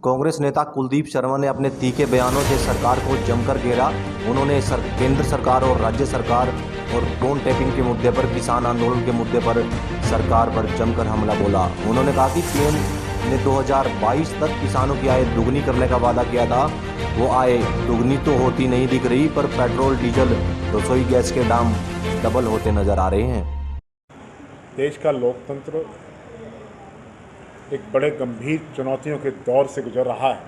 कांग्रेस नेता कुलदीप शर्मा ने अपने तीखे बयानों से सरकार को जमकर घेरा। उन्होंने केंद्र सरकार और राज्य सरकार और फोन टैपिंग के मुद्दे पर, किसान आंदोलन के मुद्दे पर सरकार पर जमकर हमला बोला। उन्होंने कहा कि पीएम ने 2022 तक किसानों की आय दुगनी करने का वादा किया था। वो आय दुगनी तो होती नहीं दिख रही, पर पेट्रोल, डीजल, रसोई गैस के दाम डबल होते नजर आ रहे हैं। देश का लोकतंत्र एक बड़े गंभीर चुनौतियों के दौर से गुजर रहा है।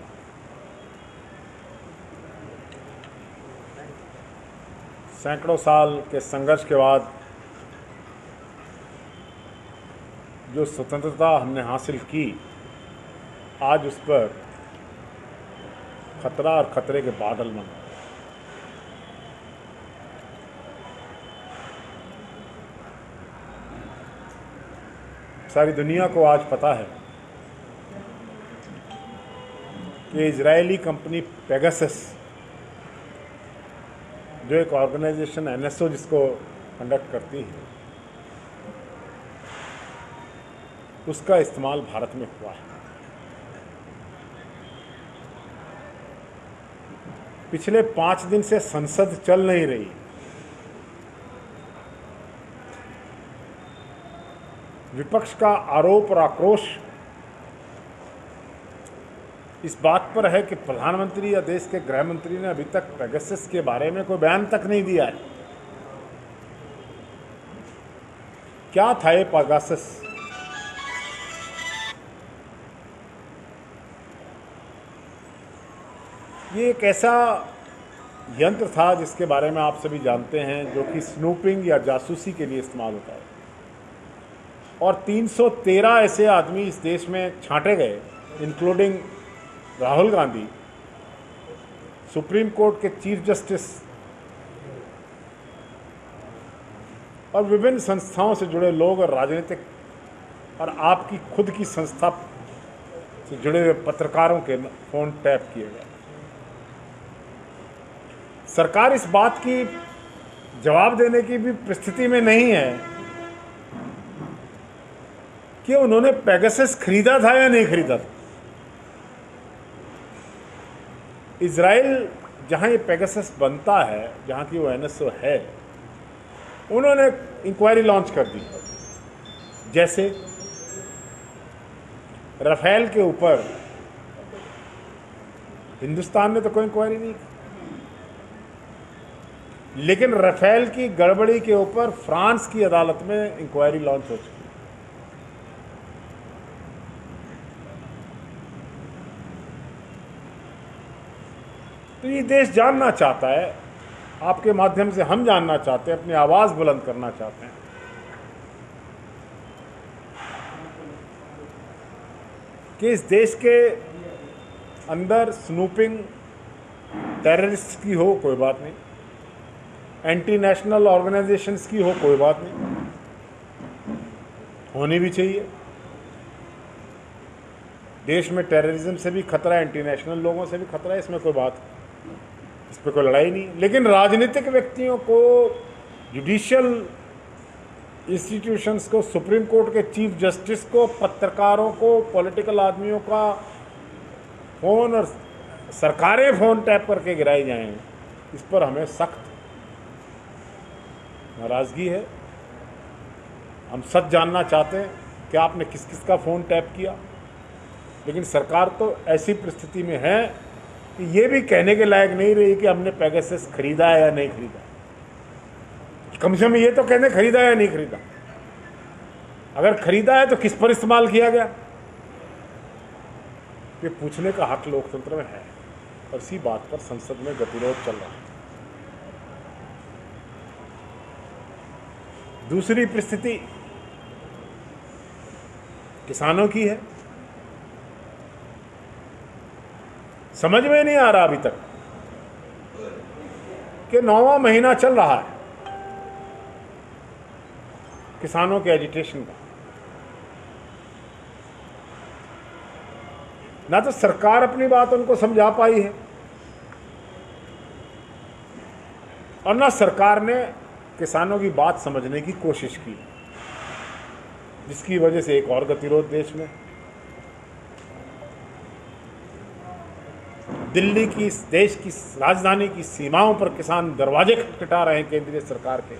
सैकड़ों साल के संघर्ष के बाद जो स्वतंत्रता हमने हासिल की, आज उस पर खतरा और खतरे के बादल मंडरा रहे हैं। सारी दुनिया को आज पता है कि इजरायली कंपनी पेगासस, जो एक ऑर्गेनाइजेशन एनएसओ जिसको कंडक्ट करती है, उसका इस्तेमाल भारत में हुआ है। पिछले 5 दिन से संसद चल नहीं रही। विपक्ष का आरोप और आक्रोश इस बात पर है कि प्रधानमंत्री या देश के गृह मंत्री ने अभी तक पेगासस के बारे में कोई बयान तक नहीं दिया है। क्या था ये पेगासस? ये एक ऐसा यंत्र था जिसके बारे में आप सभी जानते हैं, जो कि स्नूपिंग या जासूसी के लिए इस्तेमाल होता है। और 313 ऐसे आदमी इस देश में छांटे गए, including Rahul Gandhi, supreme court के चीफ जस्टिस और विभिन्न संस्थाओं से जुड़े लोग और राजनीतिक और आपकी खुद की संस्था से जुड़े हुए पत्रकारों के फोन टैप किए गए। सरकार इस बात की जवाब देने की भी परिस्थिति में नहीं है कि उन्होंने पेगासस खरीदा था या नहीं खरीदा था। इजराइल, जहां ये पेगासस बनता है, जहां की वो एनएसओ है, उन्होंने इंक्वायरी लॉन्च कर दी। जैसे राफेल के ऊपर हिंदुस्तान ने तो कोई इंक्वायरी नहीं की, लेकिन राफेल की गड़बड़ी के ऊपर फ्रांस की अदालत में इंक्वायरी लॉन्च हो चुकी। तो ये देश जानना चाहता है, आपके माध्यम से हम जानना चाहते हैं, अपनी आवाज़ बुलंद करना चाहते हैं कि इस देश के अंदर स्नूपिंग टेररिस्ट की हो कोई बात नहीं, एंटी नेशनल ऑर्गेनाइजेशंस की हो कोई बात नहीं, होनी भी चाहिए। देश में टेररिज्म से भी खतरा है, एंटी नेशनल लोगों से भी खतरा है, इसमें कोई बात, इस पर कोई लड़ाई नहीं। लेकिन राजनीतिक व्यक्तियों को, जुडिशियल इंस्टीट्यूशंस को, सुप्रीम कोर्ट के चीफ जस्टिस को, पत्रकारों को, पॉलिटिकल आदमियों का फ़ोन और सरकारें फ़ोन टैप करके गिराई जाएं, इस पर हमें सख्त नाराज़गी है। हम सच जानना चाहते हैं कि आपने किस किस का फ़ोन टैप किया। लेकिन सरकार तो ऐसी परिस्थिति में है कि ये भी कहने के लायक नहीं रही कि हमने पेगासस खरीदा है या नहीं खरीदा। कम से कम ये तो कहने खरीदा है या नहीं खरीदा। अगर खरीदा है तो किस पर इस्तेमाल किया गया, ये पूछने का हक लोकतंत्र में है। और इसी बात पर संसद में गतिरोध चल रहा है। दूसरी परिस्थिति किसानों की है। समझ में नहीं आ रहा अभी तक कि 9वां महीना चल रहा है किसानों के एजिटेशन का। ना तो सरकार अपनी बात उनको समझा पाई है, और ना सरकार ने किसानों की बात समझने की कोशिश की, जिसकी वजह से एक और गतिरोध देश में। दिल्ली की, इस देश की राजधानी की सीमाओं पर किसान दरवाजे खटखटा रहे हैं केंद्रीय सरकार के,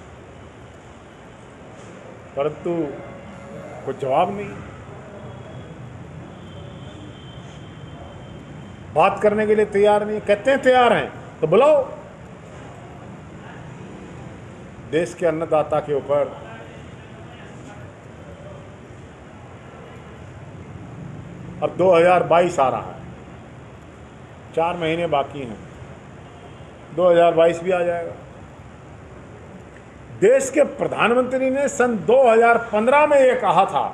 परंतु कोई जवाब नहीं। बात करने के लिए तैयार नहीं। कहते हैं तैयार हैं तो बुलाओ। देश के अन्नदाता के ऊपर अब 2022 आ रहा है, 4 महीने बाकी हैं, 2022 भी आ जाएगा। देश के प्रधानमंत्री ने सन 2015 में यह कहा था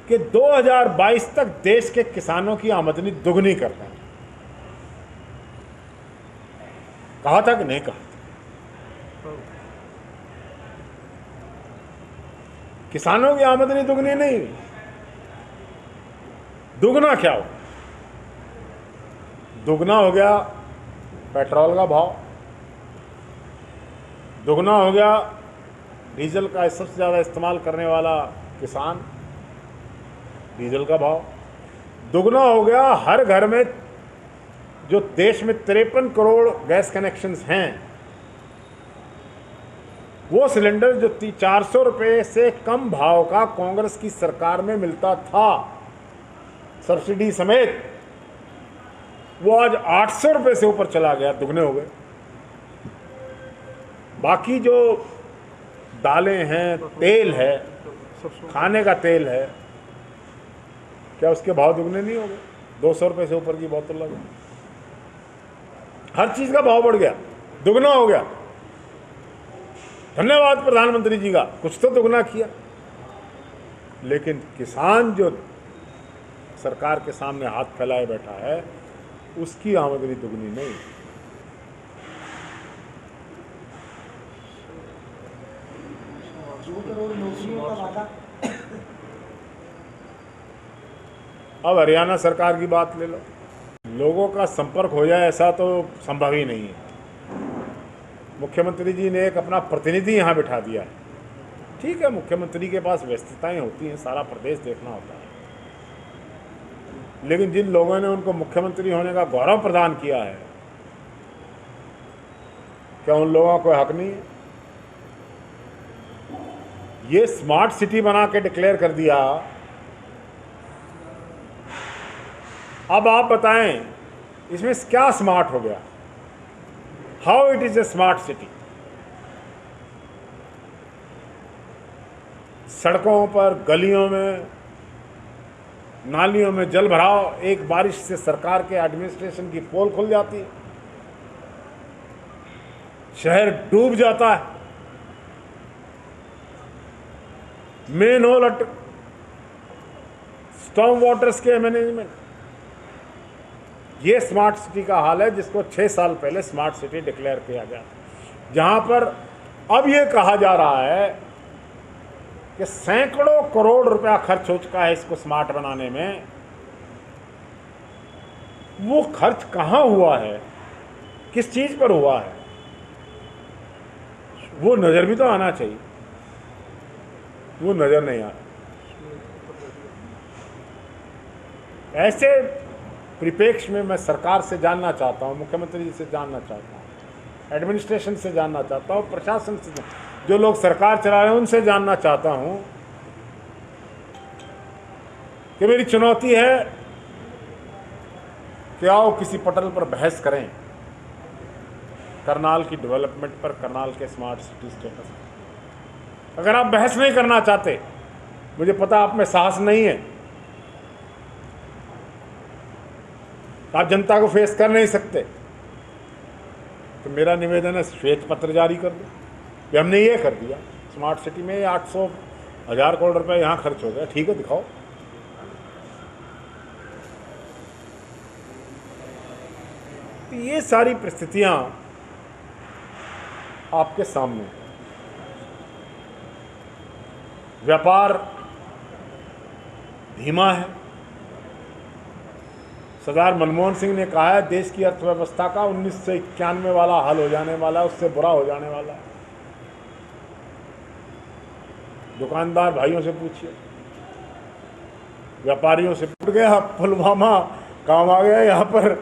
कि 2022 तक देश के किसानों की आमदनी दुगनी करना है। कहा था कि नहीं कहा था? किसानों की आमदनी दुगनी नहीं, दुगना क्या हो? दुगना हो गया पेट्रोल का भाव, दुगना हो गया डीजल का सबसे ज़्यादा इस्तेमाल करने वाला किसान, डीजल का भाव, दुगना हो गया हर घर में जो देश में 53 करोड़ गैस कनेक्शंस हैं, वो सिलेंडर जो 400 रुपये से कम भाव का कांग्रेस की सरकार में मिलता था सब्सिडी समेत, वो आज 800 रुपये से ऊपर चला गया, दुगने हो गए। बाकी जो दालें हैं, तेल है, खाने का तेल है, क्या उसके भाव दुगने नहीं हो गए? 200 रुपये से ऊपर की बोतल लगा, हर चीज का भाव बढ़ गया, दुगना हो गया। धन्यवाद प्रधानमंत्री जी का, कुछ तो दुगना किया। लेकिन किसान जो सरकार के सामने हाथ फैलाए बैठा है, उसकी आमदनी दुगनी नहीं। अब हरियाणा सरकार की बात ले लो, लोगों का संपर्क हो जाए ऐसा तो संभव ही नहीं है। मुख्यमंत्री जी ने एक अपना प्रतिनिधि यहाँ बिठा दिया है। ठीक है, मुख्यमंत्री के पास व्यस्तताएं होती हैं, सारा प्रदेश देखना होता है, लेकिन जिन लोगों ने उनको मुख्यमंत्री होने का गौरव प्रदान किया है, क्या उन लोगों को हक नहीं है? ये स्मार्ट सिटी बना के डिक्लेयर कर दिया। अब आप बताएं इसमें क्या स्मार्ट हो गया? How it is a smart city? सड़कों पर, गलियों में, नालियों में जल भराव, एक बारिश से सरकार के एडमिनिस्ट्रेशन की पोल खुल जाती है, शहर डूब जाता है, मेन होल स्टॉर्म वाटर्स के मैनेजमेंट। ये स्मार्ट सिटी का हाल है जिसको 6 साल पहले स्मार्ट सिटी डिक्लेयर किया गया, जहां पर अब ये कहा जा रहा है कि सैकड़ों करोड़ रुपया खर्च हो चुका है इसको स्मार्ट बनाने में। वो खर्च कहां हुआ है, किस चीज पर हुआ है, वो नजर भी तो आना चाहिए। वो नजर नहीं आ रहा। ऐसे परिप्रेक्ष्य में मैं सरकार से जानना चाहता हूं, मुख्यमंत्री जी से जानना चाहता हूं, एडमिनिस्ट्रेशन से जानना चाहता हूं, प्रशासन से, जो लोग सरकार चला रहे हैं उनसे जानना चाहता हूं कि मेरी चुनौती है कि आओ किसी पटल पर बहस करें करनाल की डेवलपमेंट पर, करनाल के स्मार्ट सिटी स्टेटस पर। अगर आप बहस नहीं करना चाहते, मुझे पता आप में साहस नहीं है, आप जनता को फेस कर नहीं सकते, तो मेरा निवेदन है श्वेत पत्र जारी कर दो कि हमने ये कर दिया, स्मार्ट सिटी में 800,000 करोड़ रुपए यहाँ खर्च हो गया। ठीक है, दिखाओ। तो ये सारी परिस्थितियां आपके सामने। व्यापार धीमा है। सरदार मनमोहन सिंह ने कहा है देश की अर्थव्यवस्था का 1991 वाला हाल हो जाने वाला है, उससे बुरा हो जाने वाला है। दुकानदार भाइयों से पूछिए, व्यापारियों से पूछ गया। पुलवामा काम आ गया, यहाँ पर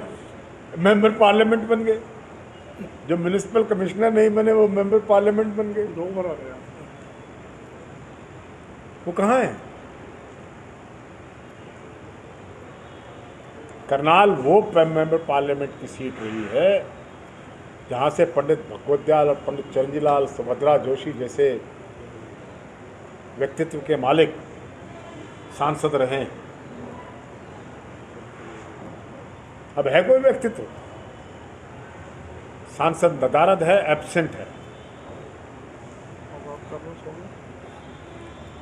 मेंबर पार्लियामेंट बन गए, जो म्यूनिसिपल कमिश्नर नहीं बने वो मेंबर पार्लियामेंट बन गए। 2 बार आ गया, वो कहाँ है? करनाल वो मेंबर पार्लियामेंट की सीट रही है जहाँ से पंडित भगवत दयाल और पंडित चिरंजीलाल सुभद्रा जोशी जैसे व्यक्तित्व के मालिक सांसद रहे हैं। अब है कोई व्यक्तित्व? सांसद नदारद है, एब्सेंट है।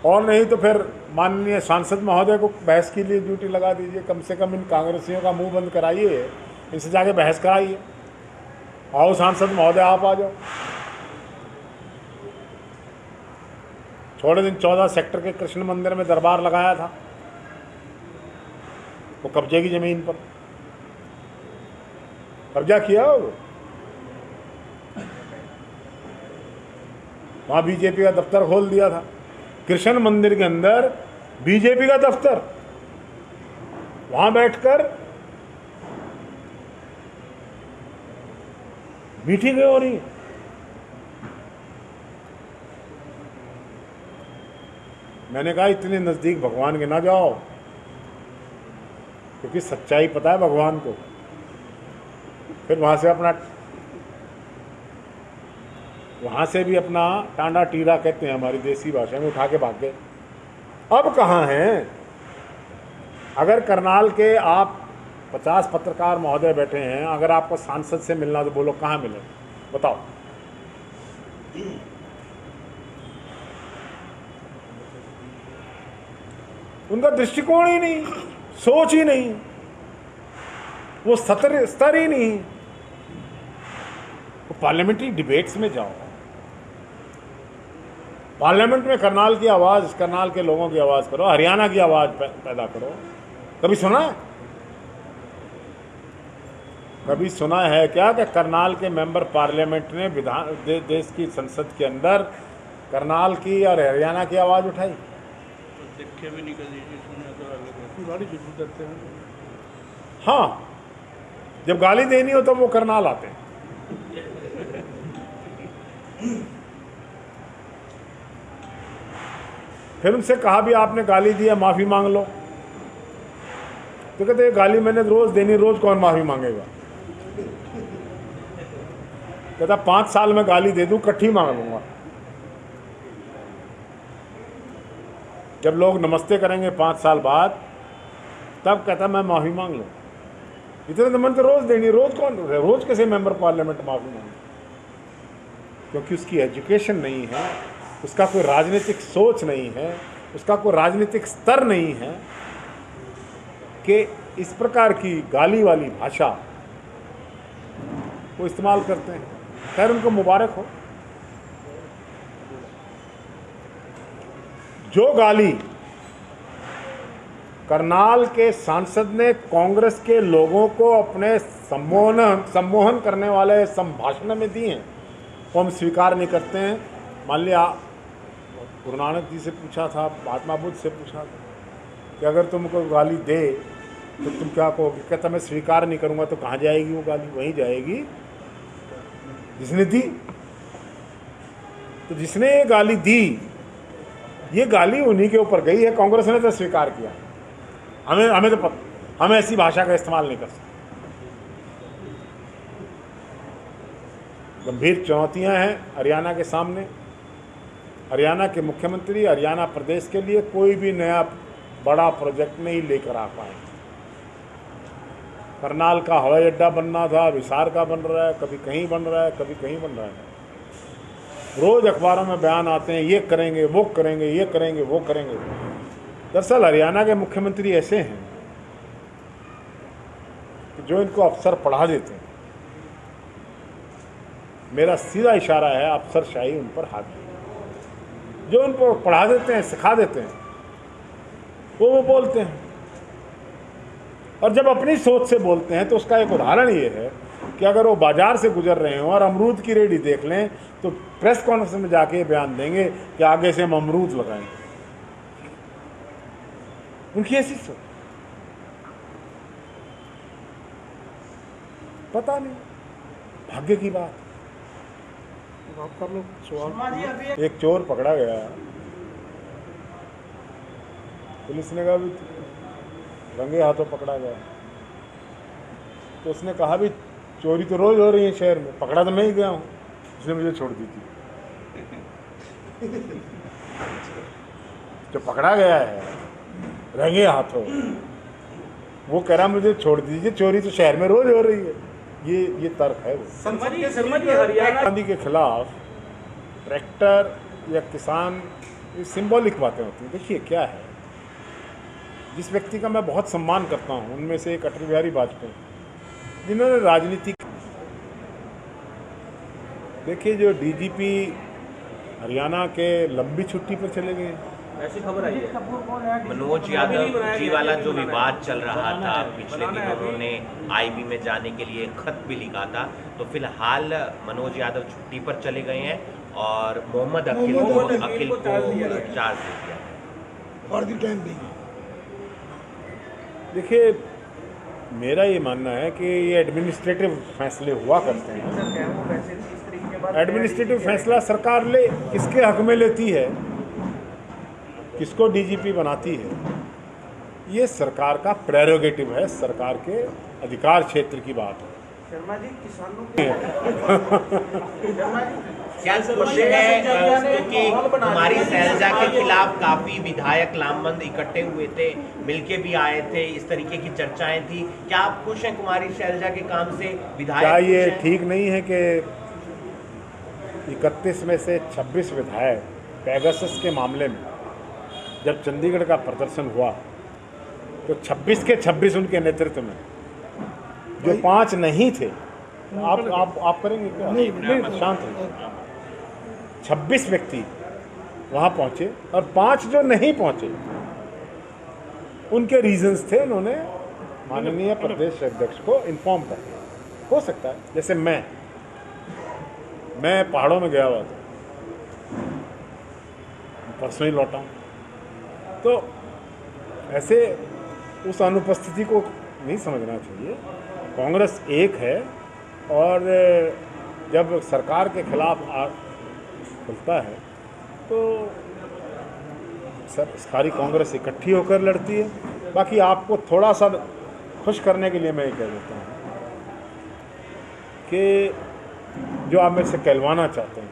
और नहीं तो फिर माननीय सांसद महोदय को बहस के लिए ड्यूटी लगा दीजिए, कम से कम इन कांग्रेसियों का मुंह बंद कराइए, इनसे जाके बहस कराइए। आओ सांसद महोदय, आप आ जाओ। थोड़े दिन 14 सेक्टर के कृष्ण मंदिर में दरबार लगाया था, वो कब्जे की जमीन पर कब्जा किया, वहां बीजेपी का दफ्तर खोल दिया था। कृष्ण मंदिर के अंदर बीजेपी का दफ्तर, वहां बैठकर मीटिंग हो रही। मैंने कहा इतने नजदीक भगवान के ना जाओ, क्योंकि सच्चाई पता है भगवान को। फिर वहां से भी अपना टांडा टीरा कहते हैं हमारी देसी भाषा में, उठा के भाग गए। अब कहाँ हैं? अगर करनाल के आप 50 पत्रकार महोदय बैठे हैं, अगर आपको सांसद से मिलना तो बोलो कहाँ मिले, बताओ। उनका दृष्टिकोण ही नहीं, सोच ही नहीं, वो स्तर ही नहीं। तो पार्लियामेंट्री डिबेट्स में जाओ, पार्लियामेंट में करनाल की आवाज़, करनाल के लोगों की आवाज़ करो, हरियाणा की आवाज़ पैदा करो। कभी सुना है? कभी सुना है क्या कि करनाल के मेंबर पार्लियामेंट ने देश की संसद के अंदर करनाल की और हरियाणा की आवाज़ उठाई? देखे भी नहीं कभी, गाली जरूर देते हैं। हाँ, जब गाली देनी हो तो वो करनाल आते हैं। फिर उनसे कहा भी आपने गाली दी है, माफ़ी मांग लो। तो कहते गाली मैंने रोज़ देनी, रोज़ कौन माफ़ी मांगेगा? कहता 5 साल में गाली दे दूं, इकट्ठी मांग लूंगा। जब लोग नमस्ते करेंगे 5 साल बाद, तब कहता मैं माफ़ी मांग लूँ। इतने तो मन तो रोज़ देनी, रोज़ कैसे मेंबर पार्लियामेंट माफ़ी मांगे? क्योंकि उसकी एजुकेशन नहीं है, उसका कोई राजनीतिक सोच नहीं है, उसका कोई राजनीतिक स्तर नहीं है कि इस प्रकार की गाली वाली भाषा वो इस्तेमाल करते हैं। खैर, उनको मुबारक हो। जो गाली करनाल के सांसद ने कांग्रेस के लोगों को अपने सम्मोहन करने वाले संभाषण में दी हैं, वो हम स्वीकार नहीं करते हैं। मान लिया गुरु नानक जी से पूछा था, महात्मा बुद्ध से पूछा था कि अगर तुमको गाली दे तो तुम क्या कहोगे? कहता मैं स्वीकार नहीं करूंगा। तो कहाँ जाएगी वो गाली? वहीं जाएगी जिसने दी। तो जिसने ये गाली दी, ये गाली उन्हीं के ऊपर गई है। कांग्रेस ने तो स्वीकार किया। हमें तो पता, हम ऐसी भाषा का इस्तेमाल नहीं कर सकते। गंभीर चुनौतियां हैं हरियाणा के सामने। हरियाणा के मुख्यमंत्री हरियाणा प्रदेश के लिए कोई भी नया बड़ा प्रोजेक्ट नहीं लेकर आ पाए। करनाल का हवाई अड्डा बनना था, हिसार का बन रहा है, कभी कहीं बन रहा है, कभी कहीं बन रहा है। रोज अखबारों में बयान आते हैं, ये करेंगे, वो करेंगे, ये करेंगे, वो करेंगे। दरअसल हरियाणा के मुख्यमंत्री ऐसे हैं कि जो इनको अफसर पढ़ा देते हैं। मेरा सीधा इशारा है, अफसरशाही उन पर हावी। जो उनको पढ़ा देते हैं, सिखा देते हैं, वो बोलते हैं। और जब अपनी सोच से बोलते हैं तो उसका एक उदाहरण ये है कि अगर वो बाजार से गुजर रहे हों और अमरूद की रेडी देख लें तो प्रेस कॉन्फ्रेंस में जाके ये बयान देंगे कि आगे से हम अमरूद लगाएंगे। उनकी ऐसी सोच। पता नहीं, भाग्य की बात। आप कर लो सवाल। एक चोर पकड़ा गया, पुलिस ने कहा भी रंगे हाथों पकड़ा गया, तो उसने कहा भी चोरी तो रोज हो रही है शहर में, पकड़ा तो मैं ही गया हूँ, उसने मुझे छोड़ दी थी। जो पकड़ा गया है रंगे हाथों, वो कह रहा मुझे छोड़ दीजिए, चोरी तो शहर में रोज हो रही है। ये तर्क है वो। गांधी के खिलाफ ट्रैक्टर या किसान, ये सिंबॉलिक बातें होती हैं। देखिए क्या है, जिस व्यक्ति का मैं बहुत सम्मान करता हूँ उनमें से एक अटल बिहारी वाजपेयी, जिन्होंने राजनीति, देखिए जो डीजीपी हरियाणा के लंबी छुट्टी पर चले गए, ऐसी खबर आई है। मनोज यादव जी वाला जो विवाद चल रहा था पिछले दिनों, उन्होंने आईबी में जाने के लिए खत भी लिखा था, तो फिलहाल मनोज यादव छुट्टी पर चले गए हैं और मोहम्मद अकील को चार्ज दे दिया फॉर द टाइम बिंग। देखिए मेरा ये मानना है कि ये एडमिनिस्ट्रेटिव फैसले हुआ करते हैं। एडमिनिस्ट्रेटिव फैसला सरकार ले, किसके हक में लेती है, किसको डीजीपी बनाती है, ये सरकार का प्रेरोगेटिव है, सरकार के अधिकार क्षेत्र की बात है। शर्मा जी, किसानों क्या क्वेश्चन है, क्योंकि कुमारी शैलजा के खिलाफ काफी विधायक लामबंद इकट्ठे हुए थे, मिलके भी आए थे, इस तरीके की चर्चाएं थी। क्या आप खुश हैं कुमारी शैलजा के काम से? विधायक क्या ये खुश हैं? ठीक नहीं है कि 31 में से 26 विधायक पेगासस के मामले में जब चंडीगढ़ का प्रदर्शन हुआ तो 26 के 26 उनके नेतृत्व में, जो 5 नहीं थे, आप करेंगे क्या? नहीं, शांत रहिए। 26 व्यक्ति वहाँ पहुँचे और 5 जो नहीं पहुँचे उनके रीजंस थे, उन्होंने माननीय प्रदेश अध्यक्ष को इन्फॉर्म कर दिया। हो सकता है, जैसे मैं पहाड़ों में गया हुआ था, परसों ही लौटा हूँ, तो ऐसे उस अनुपस्थिति को नहीं समझना चाहिए। कांग्रेस एक है और जब सरकार के खिलाफ खुलता है तो सारी कांग्रेस इकट्ठी होकर लड़ती है। बाकी आपको थोड़ा सा खुश करने के लिए मैं ये कह देता हूँ कि जो आप मेरे से कहलवाना चाहते हैं